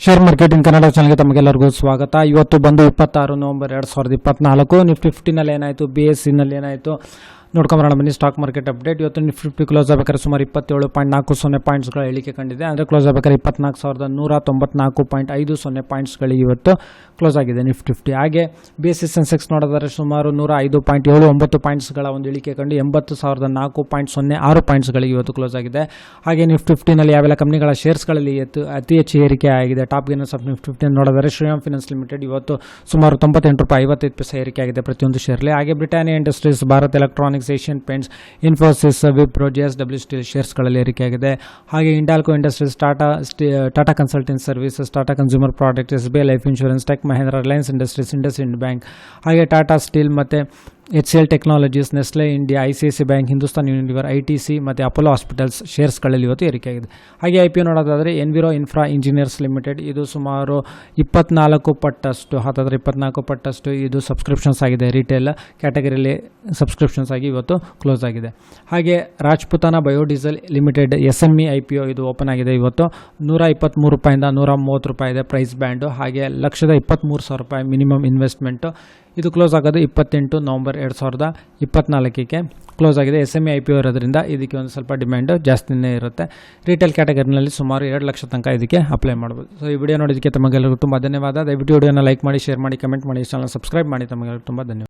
Share market in Kannada ಚಾನಲ್ಗೆ ತಮಗೆಲ್ಲರಿಗೂ ಸ್ವಾಗತ. ಇವತ್ತು ಬಂದು 26 ನವೆಂಬರ್ 2024. ನಿಫ್ಟಿ 50ನಲ್ಲಿ ಏನಾಯಿತು, BSEನಲ್ಲಿ ಏನಾಯಿತು ನೋಡ್ಕೊಂಬರೋಣ ಬನ್ನಿ. Stock market update. ಇವತ್ತು ನಿಫ್ಟಿ 50 ಕ್ಲೋಸ್ ಆಗಬೇಕಾದ್ರೆ ಸುಮಾರು 27.40 ಪಾಯಿಂಟ್ಸ್ಗಳ ಇಳಿಕೆ ಕಂಡಿದೆ. ಅಂದರೆ ಕ್ಲೋಸ್ ಆಗಬೇಕಾದ್ರೆ 24,194.50 ಪಾಯಿಂಟ್ಸ್ಗಳಿಗೆ ಇವತ್ತು ಕ್ಲೋಸ್ ಆಗಿದೆ ನಿಫ್ಟಿ 50. ಹಾಗೆ BSE ಸೆನ್ಸೆಕ್ಸ್ ನೋಡೋದಾದ್ರೆ ಸುಮಾರು 105.79 ಪಾಯಿಂಟ್ಸ್ಗಳ ಒಂದು ಇಳಿಕೆ ಕಂಡು 80,004.06 ಪಾಯಿಂಟ್ಸ್ಗಳಿಗೆ ಇವತ್ತು ಕ್ಲೋಸ್ ಆಗಿದೆ. ಹಾಗೆ ನಿಫ್ಟಿ 50ನಲ್ಲಿ ಯಾವೆಲ್ಲ ಕಂಪ್ನಿಗಳ ಶೇರ್ಸ್ಗಳಲ್ಲಿ ಅತಿ ಹೆಚ್ಚು ಏರಿಕೆ ಆಗಿದೆ. ಟಾಪ್ ಗೇನರ್ಸ್ ಆಫ್ ನಿಫ್ಟಿ 50 ನೋಡಿದರೆ ಶ್ರೀರಾಮ್ ಫೈನಾನ್ಸ್ ಲಿಮಿಟೆಡ್ ಇವತ್ತು ಸುಮಾರು ₹98.55 ಏರಿಕೆ ಆಗಿದೆ ಪ್ರತಿಯೊಂದು ಶೇರ್ಲಿ. ಹಾಗೆ Britannia Industries, Bharat Electronics, Asian Paints, Infosys, Wipro, JSW Steel ಶೇರ್ಸ್ಗಳಲ್ಲಿ ಏರಿಕೆಯಾಗಿದೆ. ಹಾಗೆ Hindalco Industries, Tata Consultancy Services, Tata Consumer Product, SBI Life Insurance, Tech Mahindra, Reliance Industries, IndusInd Bank, ಹಾಗೆ ಟಾಟಾ ಸ್ಟೀಲ್ ಮತ್ತು HCL Technologies, Nestle India, ICICI Bank, Hindustan Unilever, ITC ಮತ್ತು ಅಪೋಲೋ ಹಾಸ್ಪಿಟಲ್ಸ್ ಶೇರ್ಸ್ಗಳಲ್ಲಿ ಇವತ್ತು ಏರಿಕೆಯಾಗಿದೆ. ಹಾಗೆ IPO ನೋಡೋದಾದರೆ ಎನ್ವಿರೋ ಇನ್ಫ್ರಾ ಇಂಜಿನಿಯರ್ಸ್ ಲಿಮಿಟೆಡ್ ಇದು ಸುಮಾರು 24 ಪಟ್ಟಷ್ಟು, 24 ಪಟ್ಟಷ್ಟು ಇದು ಸಬ್ಸ್ಕ್ರಿಪ್ಷನ್ಸ್ ಆಗಿದೆ. ರಿಟೇಲ್ ಕ್ಯಾಟಗರಿಯಲ್ಲಿ ಸಬ್ಸ್ಕ್ರಿಪ್ಷನ್ಸ್ ಆಗಿ ಇವತ್ತು ಕ್ಲೋಸ್ ಆಗಿದೆ. ಹಾಗೆ ರಾಜ್ಪುತಾನ ಬಯೋಡೀಸೆಲ್ ಲಿಮಿಟೆಡ್ SME IPO ಇದು ಓಪನ್ ಆಗಿದೆ. ಇವತ್ತು ₹123 ₹130 ಇದೆ ಪ್ರೈಸ್ ಬ್ಯಾಂಡು. ಹಾಗೆ ₹123,000 ಮಿನಿಮಮ್ ಇನ್ವೆಸ್ಟ್ಮೆಂಟು. ಇದು ಕ್ಲೋಸ್ ಆಗೋದು 28 ನವೆಂಬರ್ 2024 ಕ್ಲೋಸ್ ಆಗಿದೆ. SME IPO ಇರೋದ್ರಿಂದ ಇದಕ್ಕೆ ಒಂದು ಸ್ವಲ್ಪ ಡಿಮ್ಯಾಂಡು ಜಾಸ್ತಿನೇ ಇರುತ್ತೆ. ರಿಟೇಲ್ ಕ್ಯಾಟಗರಿನಲ್ಲಿ ಸುಮಾರು 2 ಲಕ್ಷ ತನಕ ಇದಕ್ಕೆ ಅಪ್ಲೈ ಮಾಡ್ಬೋದು. ಸೊ ಈ ವಿಡಿಯೋ ನೋಡೋದಕ್ಕೆ ತಮಗೆಲ್ಲರಿಗೂ ತುಂಬ ಧನ್ಯವಾದ. ದಯವಿಟ್ಟು ವಿಡಿಯೋನ ಲೈಕ್ ಮಾಡಿ, ಶೇರ್ ಮಾಡಿ, ಕಮೆಂಟ್ ಮಾಡಿ, ಚಾನಲ್ ಸಬ್ಸ್ಕ್ರೈಬ್ ಮಾಡಿ. ತಮಗೆಲ್ಲರಿಗೂ ತುಂಬ ಧನ್ಯವಾದ.